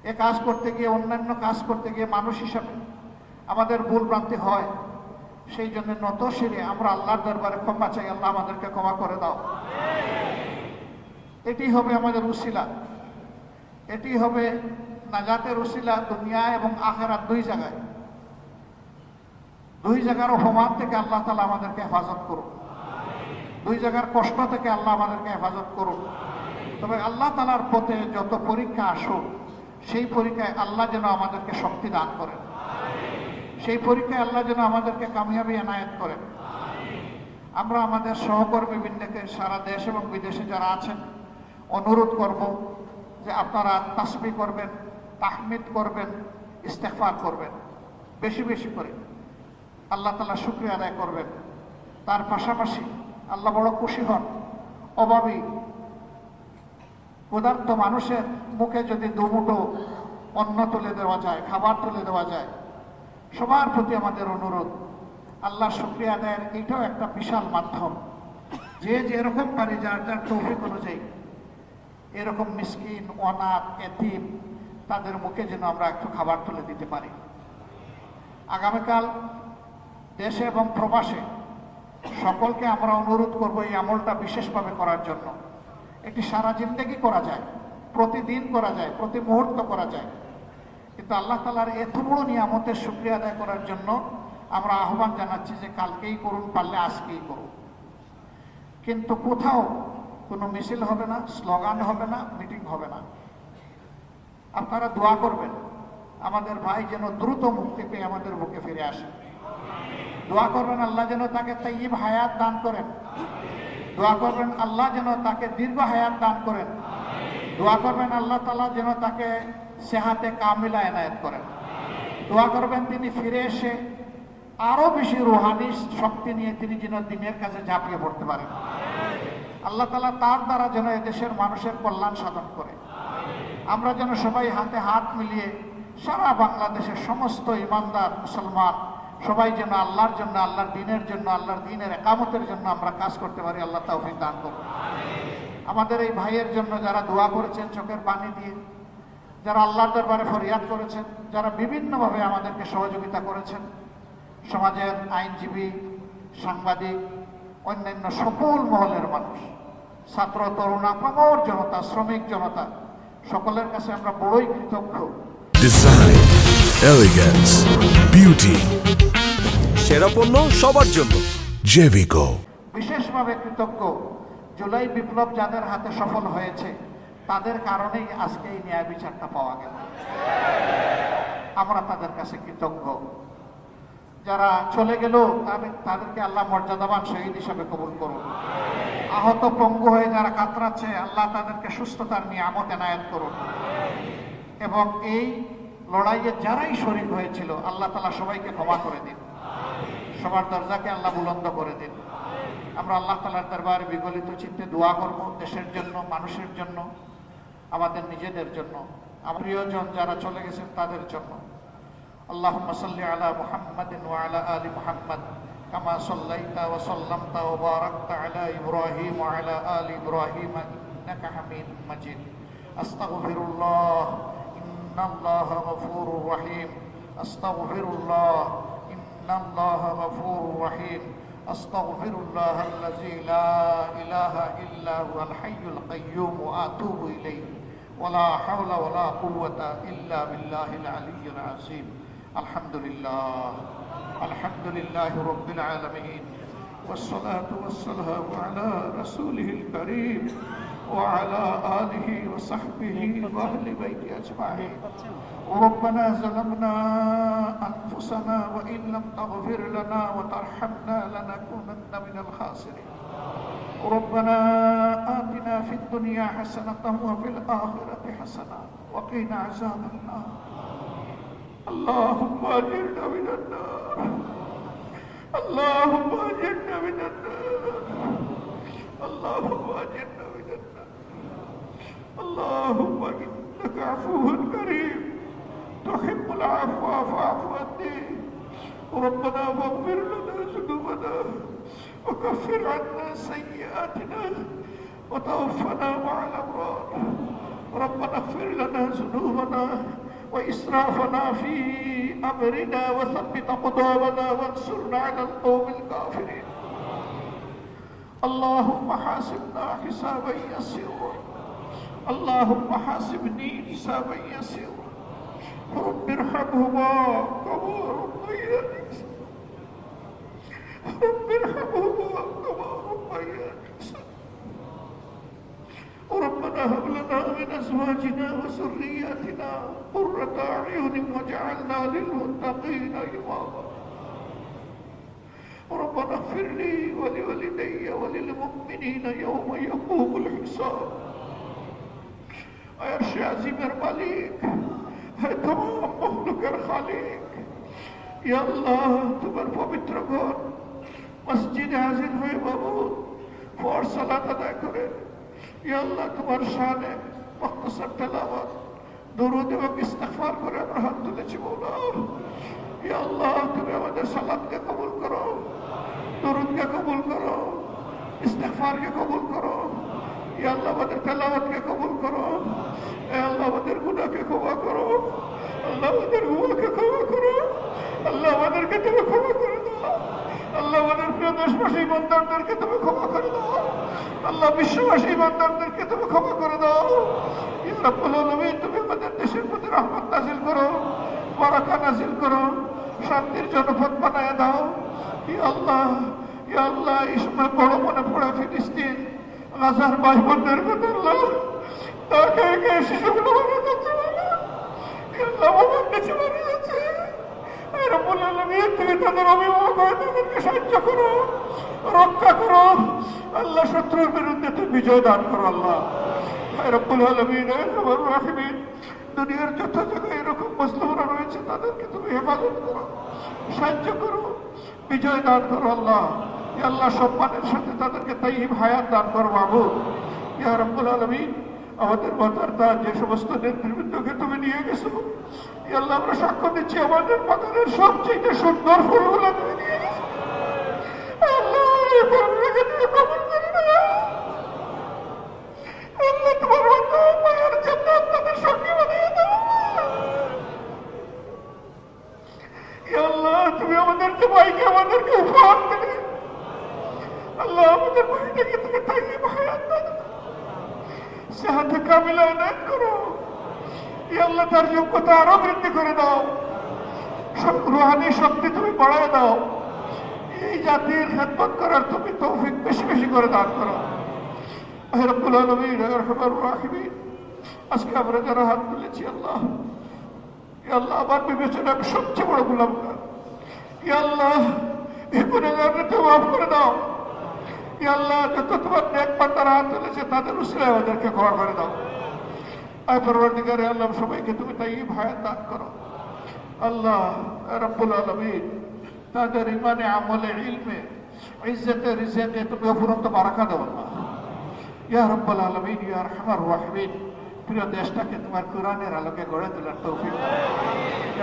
এ কাজ করতে গিয়ে, অন্যান্য কাজ করতে গিয়ে মানুষ হিসাবে আমাদের ভুল ভ্রান্তি হয়। সেই জন্য নত শিরে আমরা আল্লাহর দরবারে ক্ষমা চাই, আল্লাহ আমাদেরকে ক্ষমা করে দাও। এটি হবে আমাদের উসিলা, এটি হবে নাজাতের উসিলা দুনিয়া এবং আখিরাত দুই জায়গার অপমান থেকে আল্লাহ তাআলা আমাদেরকে হেফাজত করুন, দুই জায়গার কষ্ট থেকে আল্লাহ আমাদেরকে হেফাজত করুন। তবে আল্লাহ তাআলার পথে যত পরীক্ষা আসুক, সেই পরীক্ষায় আল্লাহ যেন আমাদেরকে শক্তি দান করেন, সেই পরীক্ষায় আল্লাহ যেন আমাদেরকে কামিয়াবি এনায়েত করেন। আমরা আমাদের সহকর্মীবৃন্দকে সারা দেশ এবং বিদেশে যারা আছেন অনুরোধ করব যে আপনারা তাসবিহ করবেন, তাহমিদ করবেন, ইস্তেগফার করবেন, বেশি বেশি করে আল্লাহ তাআলা শুকরিয়া আদায় করবেন। তার পাশাপাশি আল্লাহ বড় খুশি হন, অভাবী ক্ষুধার্ত মানুষের মুখে যদি দুমুঠো অন্ন তুলে দেওয়া যায়, খাবার তুলে দেওয়া যায়। সবার প্রতি আমাদের অনুরোধ, আল্লাহ শুকরিয়া আদায়ের এটাও একটা বিশাল মাধ্যম। যে যেরকম পারি, যার যার তৌফিক অনুযায়ী এরকম মিসকিন, অনাথ, এতিম তাদের মুখে যেন আমরা একটু খাবার তুলে দিতে পারি। আগামীকাল দেশে এবং প্রবাসে সকলকে আমরা অনুরোধ করব এই আমলটা বিশেষভাবে করার জন্য। এটি সারা জিন্দেগি করা যায়, প্রতিদিন করা যায়, প্রতি মুহূর্ত করা যায়, কিন্তু আল্লাহ তাআলার এত বড় নিয়ামতের শুকরিয়া আদায় করার জন্য আমরা আহ্বান জানাচ্ছি যে কালকেই করুন, পারলে আজকেই করুন। কিন্তু কোথাও কোনো মিছিল হবে না, স্লোগান হবে না, মিটিং হবে না। আপনারা দোয়া করবেন আমাদের ভাই যেন দ্রুত মুক্তি পেয়ে আমাদের বুকে ফিরে আসে। দোয়া করবেন আল্লাহ যেন তাকে তাইয়্যিব হায়াত দান করেন। দোয়া করবেন আল্লাহ যেন তাকে দীর্ঘ হায়াত দান করেন। দোয়া করবেন আল্লাহ তাআলা যেন তাকে সেহাতে কামিলা এনায়েত করেন। দোয়া করবেন তিনি ফিরে এসে আরো বেশি রুহানি শক্তি নিয়ে তিনি যেন দ্বীনের কাছে ঝাঁপিয়ে পড়তে পারেন। আল্লাহ তাআলা তার দ্বারা যেন এদেশের মানুষের কল্যাণ সাধন করে। আমরা যেন সবাই হাতে হাত মিলিয়ে সারা বাংলাদেশের সমস্ত ইমানদার মুসলমান সবাই যেন আল্লাহর জন্য, আল্লাহর দ্বীনের জন্য, আল্লাহর দ্বীনের ইকামতের জন্য আমরা কাজ করতে পারি। আল্লাহ তৌফিক দান করুন। আমাদের এই ভাইয়ের জন্য যারা দোয়া করেছেন চোখের পানি দিয়ে, যারা আল্লাহর দরবারে ফরিয়াদ করেছেন, যারা বিভিন্নভাবে আমাদেরকে সহযোগিতা করেছেন, সমাজের আইনজীবী, সাংবাদিক, অন্যান্য সকল মহলের মানুষ, ছাত্র, তরুণ, আপামর জনতা, শ্রমিক জনতা, সকলের কাছে আমরা বড়ই কৃতজ্ঞ। ডিজাইন, এলিগেন্স, বিউটি, সেরা পণ্য সবার জন্য জেভিকো। বিশেষভাবে কৃতজ্ঞ জুলাই বিপ্লব যাদের হাতে সফল হয়েছে, তাদের কারণেই আজকে এই ন্যায় বিচারটা পাওয়া গেল। আমরা তাদের কাছে কৃতজ্ঞ। যারা চলে গেল তাদেরকে আল্লাহ মর্যাদাবান শহীদ হিসাবে কবুল করুন। আহত পঙ্গু হয়ে যারা কাতরাচ্ছে, আল্লাহ তাদেরকে সুস্থতার নিয়ামত এনায়েত করুন। এবং এই লড়াইয়ে যারাই শরীক হয়েছিল, আল্লাহ তাআলা সবাইকে ক্ষমা করে দিন, সবার দরজাকে আল্লাহ বুলন্দ করে দিন। আমরা আল্লাহ তাআলার দরবারে বিগলিত চিত্তে দোয়া করব, দেশের জন্য, মানুষের জন্য, আমাদের নিজেদের জন্য, আমার প্রিয়জন যারা চলে গেছেন তাদের জন্য। আল্লাহুম্মা সাল্লি আলা মুহাম্মাদিন ওয়া আলা আলি মুহাম্মাদ কামা সাল্লাইতা ওয়া সাল্লামতা ওয়া বারাকতা আলা ইব্রাহিম ওয়া আলা আলি ইব্রাহিম ইন্নাকা হামিদুম মাজিদ। আস্তাগফিরুল্লাহ, ইন্নাল্লাহা গফুরুর রহিম। আস্তাগফিরুল্লাহ, ইন্নাল্লাহা গফুরুর রহিম। আস্তাগফিরুল্লাহ আল্লাযী লা ইলাহা ইল্লা হুয়াল হাইয়ুল কাইয়্যুম ওয়া আতুবু ইলাইহি ওয়া লা হাওলা ওয়া লা কুওয়াতা ইল্লা বিল্লাহিল আলিয়্যিল আযীম। আলহামদুলিল্লাহ, আলহামদুলিল্লাহি রাব্বিল আলামিন, ওয়াসসালাতু ওয়াসসালামু আলা রাসূলিল কারীম ওয়া আলা আলিহি ওয়া সাহবিহি ওয়া আহলি বাইতি আজমাইন। ربنا ظلمنا أنفسنا وإن لم تغفر لنا وترحمنا لنكونن من الخاسرين. ربنا آتنا في الدنيا حسنة وفي الآخرة حسنة وقنا عذاب النار. اللهم أجرنا من النار، اللهم أجرنا من النار، اللهم أجرنا من النار. اللهم إنك عفو كريم تحب العفو فاعف عني. ربنا واغفر لنا ذنوبنا وكفر عنا سيئاتنا وتوفنا مع الأبرار. ربنا اغفر لنا ذنوبنا وإسرافنا في أمرنا وثبت أقدامنا وانصرنا على القوم الكافرين اللهم حاسبنا حسابا يسيرا اللهم حاسبني حسابا يسيرا رب ارحمهما كما ربياني رب ارحمهما كما ربياني ربنا هب لنا من ازواجنا وذرياتنا قرة اعين واجعلنا للمتقين اماما ربنا اغفر لي ولوالدي وللمؤمنين يوم يقوم الحساب اے عرش عظیمের মালিক হে तमाम মখলুকের খালিক ইয়া আল্লাহ তোমার পবিত্র ঘর মসজিদে হাজির হয়ে বাবু ফরজ সালাত আদায় করে ইয়া আল্লাহ তোমার শানে মুখতাসার তেলাওয়াত দরুদ এবং ইস্তিগফার করে আমরা হাত তুলেছি মাওলা ইয়া আল্লাহ তুমি আমাদের সালাতকে কবুল করো দরুদকে কবুল করো ইস্তিগফারকে কবুল করো ইয়া আল্লাহ আমাদের তেলাওয়াতকে কবুল করো এ আল্লাহ আমাদের গুনাহকে ক্ষমা করো আল্লাহ আমাদের গুনাহকে ক্ষমা করো আল্লাহ আমাদেরকে তুমি ক্ষমা করে দাও আল্লাহ আমাদের প্রিয় দেশবাসী বান্দাদেরকে তুমি ক্ষমা করে দাও আল্লাহ বিশ্ববাসী বান্দাদেরকে তুমি ক্ষমা করে দাও ইয়া রাব্বুল আলামিন তুমি আমাদের দেশের প্রতি রহমত নাযিল করো বারাকা নাযিল করো শান্তির জনপদ বানায় দাও ইয়া আল্লাহ এই সময় বড় মনে পড়ে ফিলিস্তিন গাজার ভাই বোনদের কথা আল্লাহ তাকে শিশুগুলো মারা যাচ্ছে আল্লাহ আমার কাছে মারা যাচ্ছে রাব্বুল আলামিন তুমি তাদের অভিভাবক হয়ে তাদেরকে সাহায্য করো রক্ষা করো আল্লাহ শত্রুর বিরুদ্ধে তুমি বিজয় দান করো আল্লাহ রাব্বুল আলামিন রহমান রাহিমিন দুনিয়ার যত জায়গায় এরকম মুসলিমরা রয়েছে তাদেরকে তুমি হেফাজত করো সাহায্য করো বিজয় দান করো আল্লাহ ইয়া আল্লাহ সম্মানের সাথে তাদেরকে তাইয়িব হায়াত দান করো মাবুদ ইয়া রাব্বুল আলামিন আমাদের মাতারটা যে সমস্ত নেতৃবৃন্দকে তুমি নিয়ে গেছো ইয়া আল্লাহ আমরা সাক্ষ্য দিচ্ছি আমাদের মাতারের সবচেয়ে সুন্দর ফুলগুলো তুমি নিয়ে গেছো আল্লাহ এই ফুলগুলোকে তুমি কবুল করে নাও আল্লাহ তোমার বান্দা মায়ের জান্নাত তাদের সঙ্গে বানিয়ে দাও ইয়া আল্লাহ তুমি আমাদেরকে ভাইকে আমাদেরকে উপহার দিলে আল্লাহ আমাদের ভাইটাকে তুমি তাইয়িব হায়াত দাও সেহাতে কামিলা দান করো ইয়া আল্লাহ তার যোগ্যতা আরো বৃদ্ধি করে দাও রুহানি শক্তি তুমি বাড়ায় দাও এই জাতির খেদমত করার তুমি তৌফিক বেশি বেশি করে দান করো হে রব্বুল আলামিন হে রহমান রাহিমিন আজকে আমরা যারা হাত তুলেছি আল্লাহ ইয়া আল্লাহ আমার বিবেচনায় সবচেয়ে বড় গুনাহগার ইয়া আল্লাহ এই গুনাহগারকে তুমি মাফ করে দাও ইয়া আল্লাহ যত তোমার নেক বান্দারা হাত তুলেছে তাদের উসিলায় আমাদেরকে ক্ষমা করে দাও আয় পরওয়ারদিগারে আল্লাহ সবাইকে তুমি তাইয়িব হায়াত দান করো আল্লাহ রাব্বুল আলামিন তাদের ইমানে আমলে ইলমে ইজ্জতে রিজকে তুমি অফুরন্ত বারাকা দাও আল্লাহ ইয়া রাব্বুল আলামিন ইয়া আরহামার রাহিমিন প্রিয় দেশটাকে তোমার কোরআনের আলোকে গড়ে তোলার তৌফিক দাও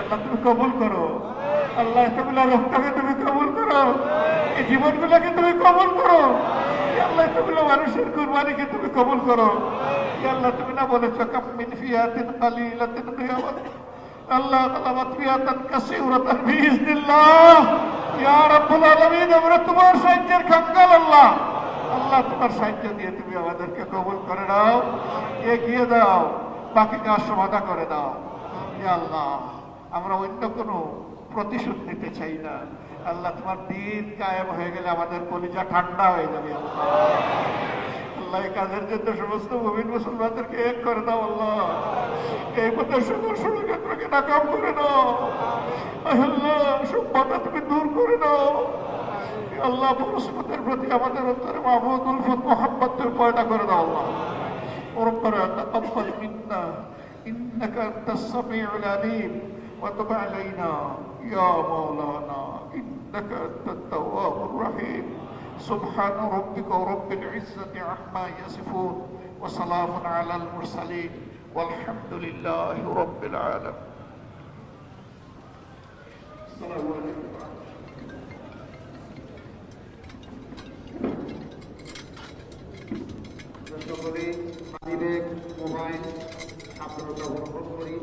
আল্লাহ তুমি কবুল করো আল্লাহ এতগুলো রক্তকে তুমি কবুল করো এই জীবনগুলোকে তুমি কবুল করো আল্লাহ এতগুলো মানুষের কুরবানিকে তুমি কবুল করো আল্লাহ তুমি না বলেছো কাম মিন ফিয়াতিন কালিলাতিন গিয়াবাত আল্লাহ গালাবাত ফিয়াতান কাসীরাতান বিইজনিল্লাহ ইয়া রাব্বুল আলামিন আমরা তোমার সাহায্যের খাঙ্গাল আল্লাহ আল্লাহ তোমার সাহায্য দিয়ে তুমি আমাদেরকে কবুল করে নাও এগিয়ে দাও বাকি কাজ সমাধা করে দাও ইয়া আল্লাহ আমরা অন্য কোনো প্রতিশোধ নিতে চাই না আল্লাহ তোমার দিন কায়েম হয়ে গেলে আমাদের কলিজা ঠান্ডা হয়ে যাবে আল্লাহ এই কাজের জন্য সমস্ত মুমিন মুসলমানদেরকে এক করে দাও আল্লাহ এই পথে সকল ষড়যন্ত্রকে নাকাম করে দাও আল্লাহ সব বাধা তুমি দূর করে দাও আল্লাহ পরস্পরের প্রতি আমাদের অন্তরে মাহবুব উলফত মোহাম্মদের পয়দা করে দাও আল্লাহ ربنا تقبل منا إنك أنت السميع العليم وتب علينا يا مولانا إنك أنت التواب الرحيم سبحان ربك رب العزة عما يصفون وسلام على المرسلين والحمد لله رب العالمين السلام عليكم মানিব্যাগ মোবাইল ছাত্রতা গ্রহণ করি।